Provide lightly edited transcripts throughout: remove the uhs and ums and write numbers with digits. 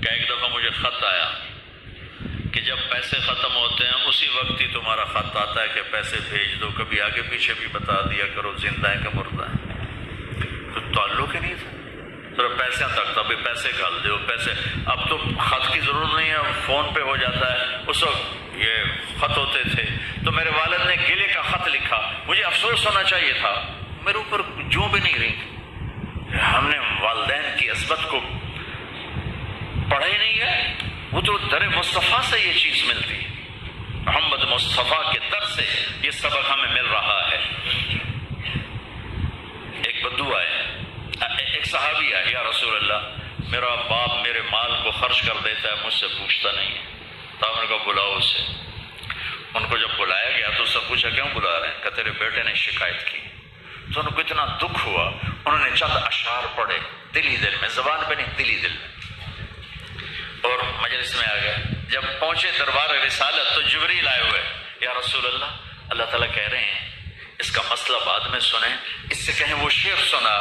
کہ ایک دفعہ مجھے خط آیا کہ جب پیسے ختم ہوتے ہیں اسی وقت ہی تمہارا خط آتا ہے کہ پیسے بھیج دو، کبھی آگے پیچھے بھی بتا دیا کرو زندہ ہے کہ مردہ ہے۔ تو تعلق ہی نہیں تھا، صرف پیسے تک تھا، بھی پیسے ڈال دو پیسے۔ اب تو خط کی ضرورت نہیں ہے، فون پہ ہو جاتا ہے۔ اس وقت یہ خط ہوتے تھے تو میرے والد نے گلے کا خط لکھا، مجھے افسوس ہونا چاہیے تھا، میرے اوپر جو بھی نہیں رہی، ہم نے والدین کی عصمت کو پڑھا ہی نہیں ہے۔ وہ تو در مصطفیٰ سے یہ چیز ملتی ہے، محمد مصطفیٰ کے در سے یہ سبق ہمیں مل رہا ہے۔ ایک بدو آئے، ایک صحابی آئے، یا رسول اللہ میرا باپ میرے مال کو خرچ کر دیتا ہے، مجھ سے پوچھتا نہیں ہے، تو ہم نے کہا بلاؤ اسے۔ ان کو جب بلایا گیا تو اس سے پوچھا کیوں بلا رہے ہیں؟ کہ تیرے بیٹے نے شکایت کی۔ تو ان کو اتنا دکھ ہوا، انہوں نے چند اشعار پڑھے دل ہی دل میں، زبان پہ نہیں دل ہی دل میں، اور مجلس میں آ گئے۔ جب پہنچے دربار رسالت تو جبریل آئے ہوئے، یا رسول اللہ اللہ تعالیٰ کہہ رہے ہیں اس کا مسئلہ بعد میں سنیں، اس سے کہیں وہ شعر سنا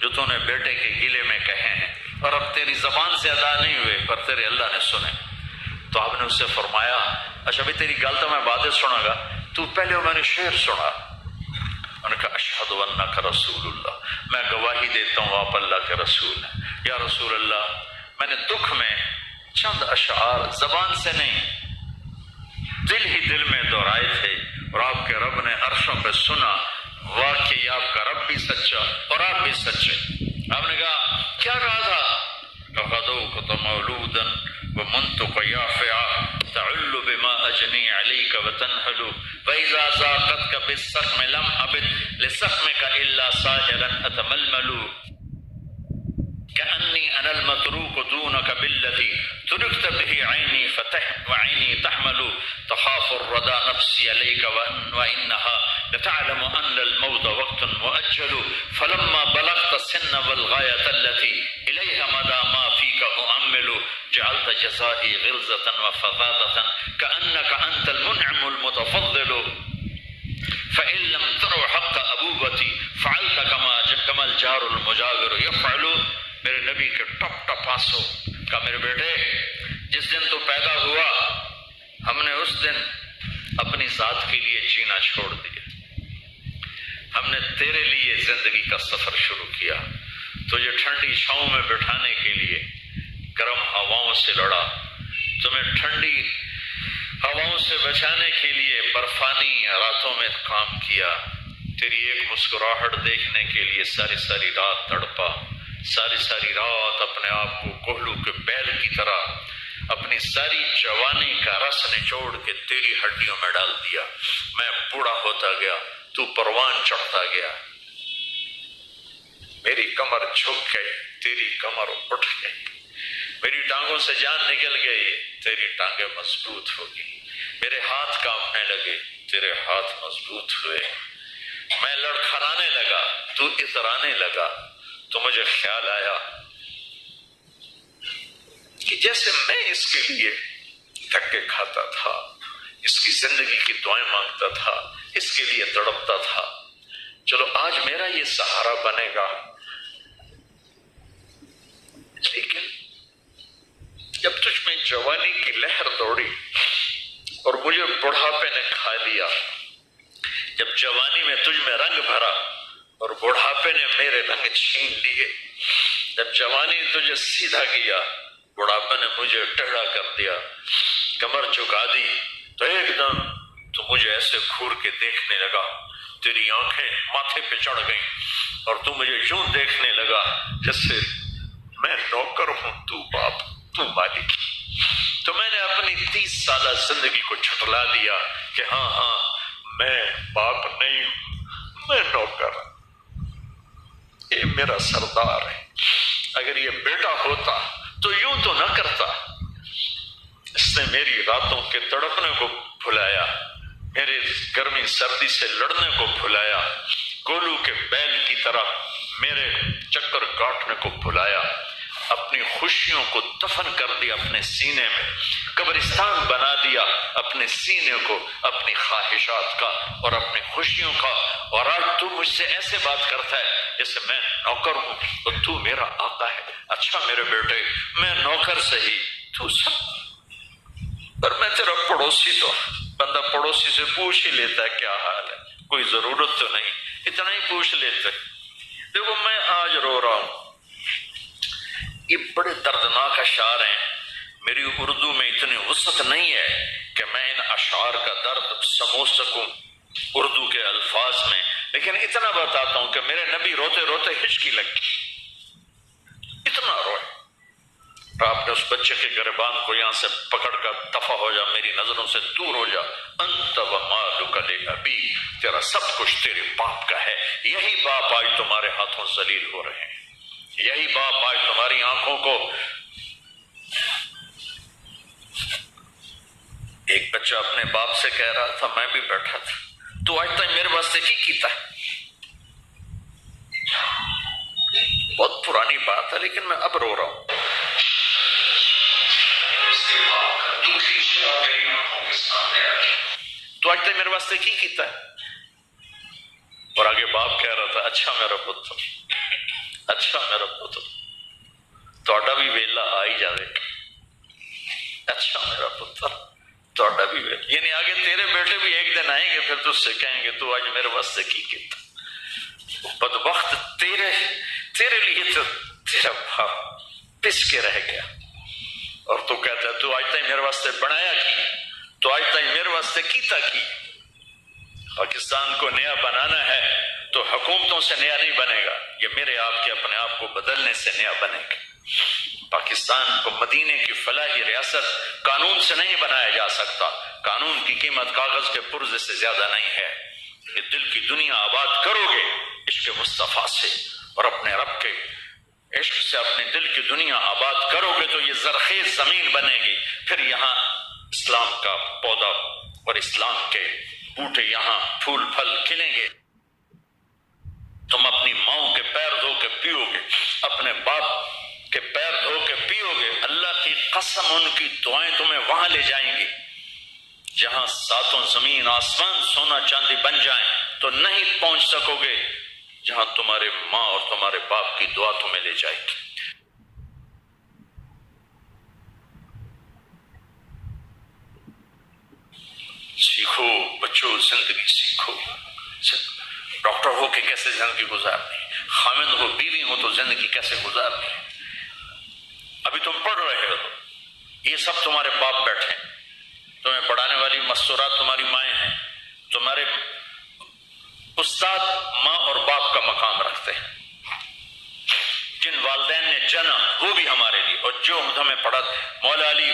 جو تو نے بیٹے کے گلے میں کہے ہیں، اور اب تیری زبان سے ادا نہیں ہوئے پر تیرے اللہ نے سنے۔ تو آپ نے اس سے فرمایا اچھا بھی تیری گل تو میں بعد سنا گا، تو پہلے میں نے شعر سنا۔ انہوں نے کہا اشہد انک رسول اللہ، میں گواہی دیتا ہوں آپ اللہ کے رسول ہیں۔ یا رسول اللہ میں نے دکھ میں چند اشعار زبان سے نہیں دل ہی دل میں دہرائے تھے، اور آپ کے رب نے عرشوں پہ سنا، واقعی آپ کا رب بھی سچا اور آپ بھی سچے۔ آپ نے کہا کیا کہا تھا؟ غدوک مولودا ومنطق یافعا تعل بما اجنی علیک وتنحل فاذا ذاقتك بالسقم لم ابد لسقمك الا ساجرا اتململ كأني أنا المتروك دونك بالذي تركت به عيني وعيني تحمل تخاف الردى نفسي عليك وإنها لتعلم أن الموت وقت مؤجل فلما بلغت السن والغاية التي إليها مدى ما فيك أؤمل جعلت جزائي غلظة وفظاظة كأنك أنت المنعم المتفضل فإن لم تروا حق أبوبتي فعلت كما الجار المجاور يفعل۔ میرے نبی کے ٹپ ٹپ آنسو کہا میرے بیٹے جس دن تو پیدا ہوا ہم نے اس دن اپنی ذات کے لیے جینا چھوڑ دیا، ہم نے تیرے لیے زندگی کا سفر شروع کیا، تجھے ٹھنڈی چھاؤں میں بٹھانے کے لیے گرم ہواؤں سے لڑا، تمہیں ٹھنڈی ہواؤں سے بچانے کے لیے برفانی راتوں میں کام کیا، تیری ایک مسکراہٹ دیکھنے کے لیے ساری ساری رات تڑپا، ساری ساری رات اپنے آپ کو کوہلو کے بیل کی طرح اپنی ساری جوانی کا رس نچوڑ کے تیری ہڈیوں میں ڈال دیا۔ میں بوڑھا ہوتا گیا، تو پروان چڑھتا گیا، میری کمر جھک گئی، تیری کمر اٹھ گئی، میری ٹانگوں سے جان نکل گئی، تیری ٹانگیں مضبوط ہو گئی، میرے ہاتھ کانپنے لگے، تیرے ہاتھ مضبوط ہوئے، میں لڑکھڑانے لگا، تو اترانے لگا، تو مجھے خیال آیا کہ جیسے میں اس کے لیے دھکے کھاتا تھا، اس کی زندگی کی دعائیں مانگتا تھا، اس کے لیے تڑپتا تھا، چلو آج میرا یہ سہارا بنے گا۔ لیکن جب تجھ میں جوانی کی لہر دوڑی اور مجھے بڑھاپے نے کھا لیا، جب جوانی میں تجھ میں رنگ بھرا اور بڑھاپے نے میرے رنگ چھین لیے، جب جوانی تجھے سیدھا کیا بڑھاپے نے مجھے ٹیڑھا کر دیا، کمر جھکا دی، تو ایک دم تو مجھے ایسے گھور کے دیکھنے لگا، تیری آنکھیں ماتھے پہ چڑھ گئیں اور تو مجھے یوں دیکھنے لگا جیسے میں نوکر ہوں، تو باپ، تو مالک۔ تو میں نے اپنی 30 سالہ زندگی کو جھٹلا دیا کہ ہاں میں باپ نہیں ہوں، میں نوکر ہوں، یہ میرا سردار ہے۔ اگر یہ بیٹا ہوتا تو یوں تو نہ کرتا، اس نے میری راتوں کے تڑپنے کو بھلایا، میرے گرمی سردی سے لڑنے کو بھلایا، گولو کے بیل کی طرح میرے چکر کاٹنے کو بھلایا، اپنی خوشیوں کو دفن کر دیا اپنے سینے میں، قبرستان بنا دیا اپنے سینے کو، اپنی خواہشات کا اور اپنی خوشیوں کا، اور آج تو مجھ سے ایسے بات کرتا ہے جیسے میں نوکر ہوں اور تو میرا آقا ہے. اچھا میرے بیٹے میں نوکر صحیح تو سب، پر میں تیرا پڑوسی. تو بندہ پڑوسی سے پوچھ ہی لیتا ہے کیا حال ہے، کوئی ضرورت تو نہیں، اتنا ہی پوچھ لیتے. دیکھو میں آج رو رہا ہوں، یہ بڑے دردناک اشعار ہیں. میری اردو میں اتنی وسعت نہیں ہے کہ میں ان اشعار کا درد سمجھ سکوں اردو کے الفاظ میں، لیکن اتنا بتاتا ہوں کہ میرے نبی روتے روتے ہچکی لگی، اتنا روئے. آپ نے اس بچے کے گریبان کو یہاں سے پکڑ کر دفع ہو جا، میری نظروں سے دور ہو جا. انت و مالک لابی، تیرا سب کچھ تیرے باپ کا ہے. یہی باپ آج تمہارے ہاتھوں ذلیل ہو رہے ہیں، یہی باپ آج تمہاری آنکھوں کو. ایک بچہ اپنے باپ سے کہہ رہا تھا، میں بھی بیٹھا تھا، تو آج تک میرے واسطے کی کیتا ہے. بہت پرانی بات ہے لیکن میں اب رو رہا ہوں. تو آج تک میرے واسطے کی کیتا ہے. اور آگے باپ کہہ رہا تھا، اچھا میرا پتر، اچھا میرا پتر توڑا بھی ویلا آئی جاوے. اچھا میرا پتر توڑا بھی ویلا، یعنی آگے تیرے بیٹے بھی ایک دن آئیں گے، پھر تجھ سے کہیں گے تو آج میرے واسطے کی کیتا. بدبخت تیرے لیے تو تیرا باپ پس کے رہ گیا، اور تو کہتا ہے تو آج تک میرے واسطے بنایا کی، تو آج تک میرے واسطے کیتا کی. پاکستان کو نیا بنانا ہے تو حکومتوں سے نیا نہیں بنے گا، یہ میرے آپ کے اپنے آپ کو بدلنے سے نیا بنے گا. پاکستان کو مدینے کی فلاحی ریاست قانون سے نہیں بنایا جا سکتا. قانون کی قیمت کاغذ کے پرزے سے زیادہ نہیں ہے. یہ دل کی دنیا آباد کرو گے عشق مصطفیٰ سے اور اپنے رب کے عشق سے اپنے دل کی دنیا آباد کرو گے تو یہ زرخیز زمین بنے گی. پھر یہاں اسلام کا پودا اور اسلام کے بوٹے یہاں پھول پھل کھلیں گے. تم اپنی ماؤں کے پیر دھو کے پیو گے، اپنے باپ کے پیر دھو کے پیو گے. اللہ کی قسم ان کی دعائیں تمہیں وہاں لے جائیں گی جہاں ساتوں زمین آسمان سونا چاندی بن جائیں تو نہیں پہنچ سکو گے جہاں تمہارے ماں اور تمہارے باپ کی دعا تمہیں لے جائے گی. سیکھو بچوں، زندگی سیکھو. ڈاکٹر ہو کے کیسے زندگی گزارنی، خامند ہو بیوی ہو تو زندگی کیسے گزارنی. ابھی تم پڑھ رہے ہو، یہ سب تمہارے باپ بیٹھے ہیں، تمہیں پڑھانے والی مستورات تمہاری مائیں ہیں. تمہارے استاد ماں اور باپ کا مقام رکھتے ہیں. جن والدین نے جنا وہ بھی ہمارے لیے، اور جو ہمیں پڑھا. مولا علی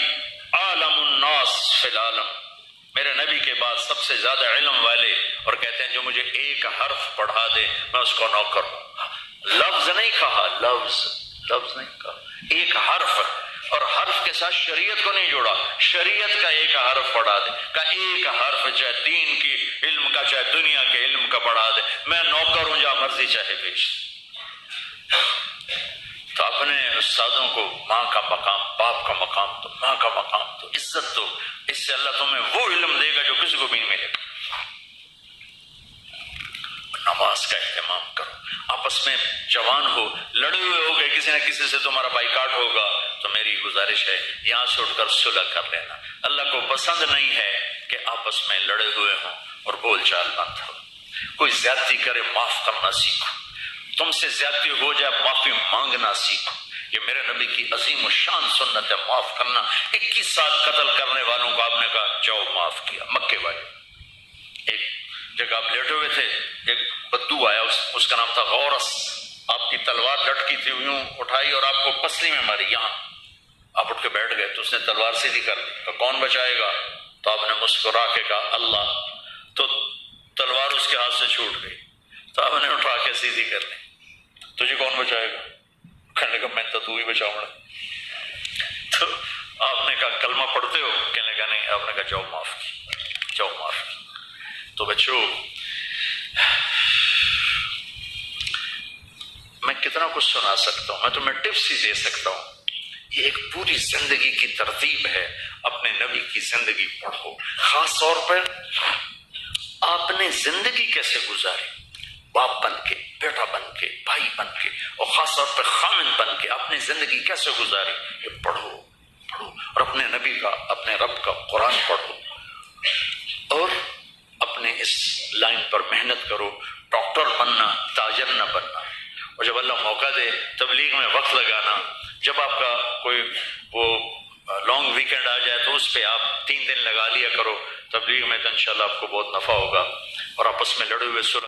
عالم الناس فی العالم، میرے نبی کے بعد سب سے زیادہ علم والے، اور کہتے ہیں جو مجھے ایک حرف پڑھا دے میں اس کو نوکر ہوں. لفظ نہیں کہا، لفظ نہیں کہا، ایک حرف، اور حرف کے ساتھ شریعت کو نہیں جوڑا. شریعت کا ایک حرف پڑھا دے، کا ایک حرف چاہے دین کی علم کا چاہے دنیا کے علم کا پڑھا دے، میں نوکر ہوں، جا مرضی چاہے بھیج. تو اپنے استادوں کو ماں کا مقام، باپ کا مقام تو ماں کا مقام تو عزت دو. اس سے اللہ تمہیں وہ علم دے گا جو کسی کو بھی نہیں ملے گا. نماز کا اہتمام کرو. آپس میں جوان ہو، لڑے ہوئے ہو گئے، کسی نہ کسی سے تمہارا بائیکاٹ ہوگا تو میری گزارش ہے یہاں سے اٹھ کر صلح کر لینا. اللہ کو پسند نہیں ہے کہ آپس میں لڑے ہوئے ہوں اور بول چال بند ہو. کوئی زیادتی کرے معاف کرنا سیکھو. تم سے زیادتی ہو جائے معافی مانگنا سیکھو. یہ میرے نبی کی عظیم و شان سنت ہے، معاف کرنا. 21 سال قتل کرنے والوں کو آپ نے کہا جاؤ معاف کیا. مکے والے ایک جگہ آپ لیٹے ہوئے تھے، ایک بدو آیا، اس کا نام تھا غورس. آپ کی تلوار لٹکی تھی، یوں اٹھائی اور آپ کو پسلی میں ماری. یہاں آپ اٹھ کے بیٹھ گئے تو اس نے تلوار سیدھی کر دی. تو کون بچائے گا؟ تو آپ نے مسکرا کے کہا اللہ. تو تلوار اس کے ہاتھ سے چھوٹ گئی. تو آپ نے اٹھا کے سیدھی کر لی. تجھے کون بچائے گا؟ کہنے کا میں تو ہی بچاؤں گا. تو آپ نے کہا کلمہ پڑھتے ہو؟ کہنے کا نہیں. آپ نے کہا جاؤ معاف کی، جاؤ معاف کی. تو بچوں میں کتنا کچھ سنا سکتا ہوں، میں تمہیں ٹپس ہی دے سکتا ہوں. یہ ایک پوری زندگی کی ترتیب ہے. اپنے نبی کی زندگی پڑھو. خاص طور پر آپ نے زندگی کیسے گزاری، باپ بن کے، بیٹا بن کے، بھائی بن کے، اور خاص طور پہ خامن بن کے اپنی زندگی کیسے گزاری، یہ پڑھو اور اپنے نبی کا، اپنے رب کا قرآن پڑھو اور اپنے اس لائن پر محنت کرو، ڈاکٹر بننا، تاجر نہ بننا۔ اور جب اللہ موقع دے تبلیغ میں وقت لگانا، جب آپ کا کوئی وہ لانگ ویکینڈ آ جائے تو اس پہ آپ 3 دن لگا لیا کرو تبلیغ میں، تو انشاءاللہ آپ کو بہت نفع ہوگا، اور آپس میں لڑے ہوئے